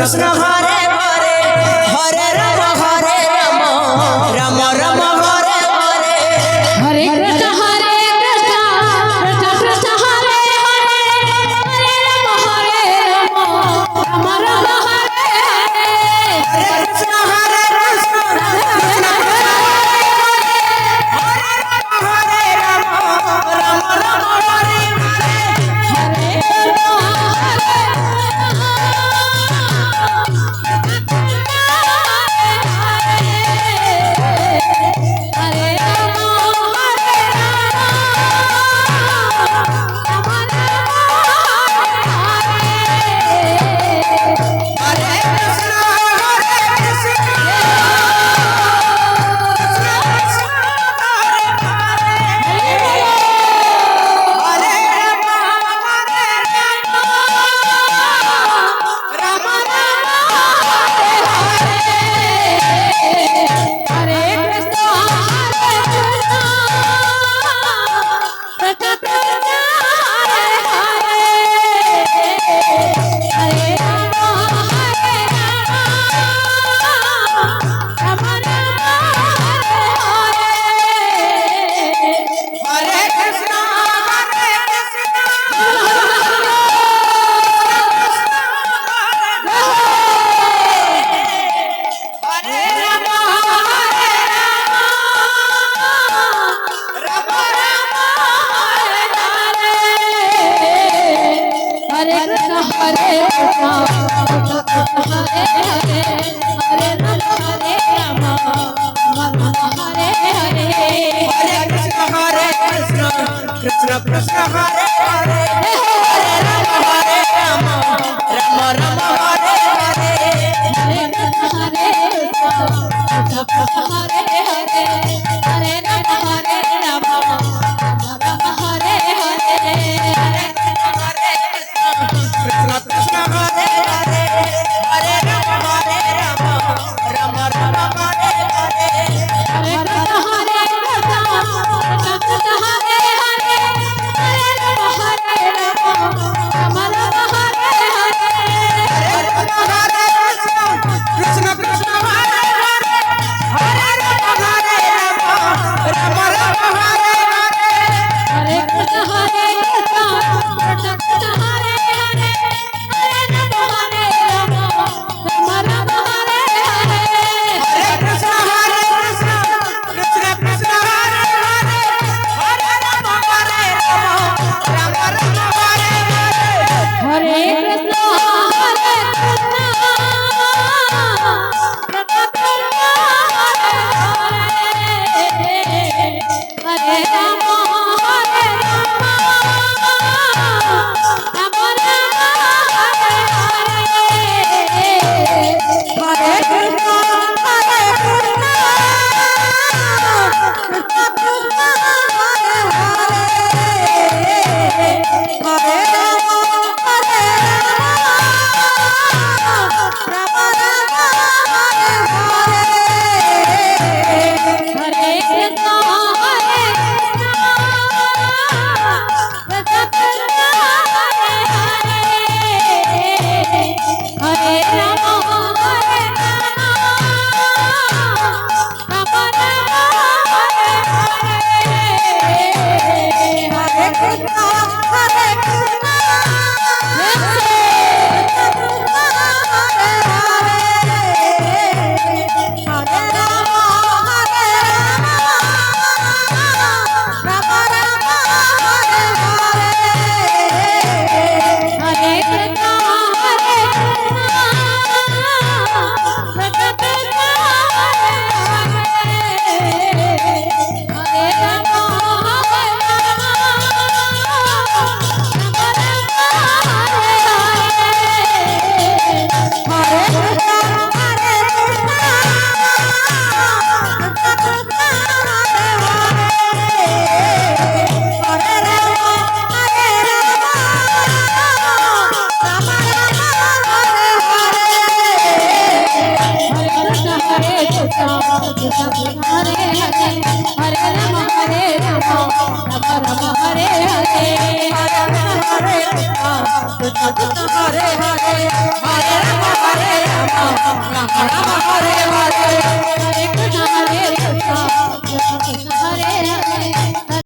Krishna Hare Hare Hare Ram Ram Ram Hare Hare Hare Krishna Krishna Krishna Hare Hare Hare Ram Ram Ram Hare Hare Hare Krishna Krishna Krishna Hare Ram Ram Ram Hare Hare Hare Krishna Krishna Hare Hare Hare Ram Ram Ram Hare Hare Krishna Krishna Hare Hare Hare Ram Ram Ram Hare Hare Krishna Krishna Hare Hare Hare Ram Ram Ram Hare Hare Hare Krishna Krishna Krishna Hare Hare Hare Ram Ram Ram Hare Hare Hare Krishna Hare Ram Hare Hare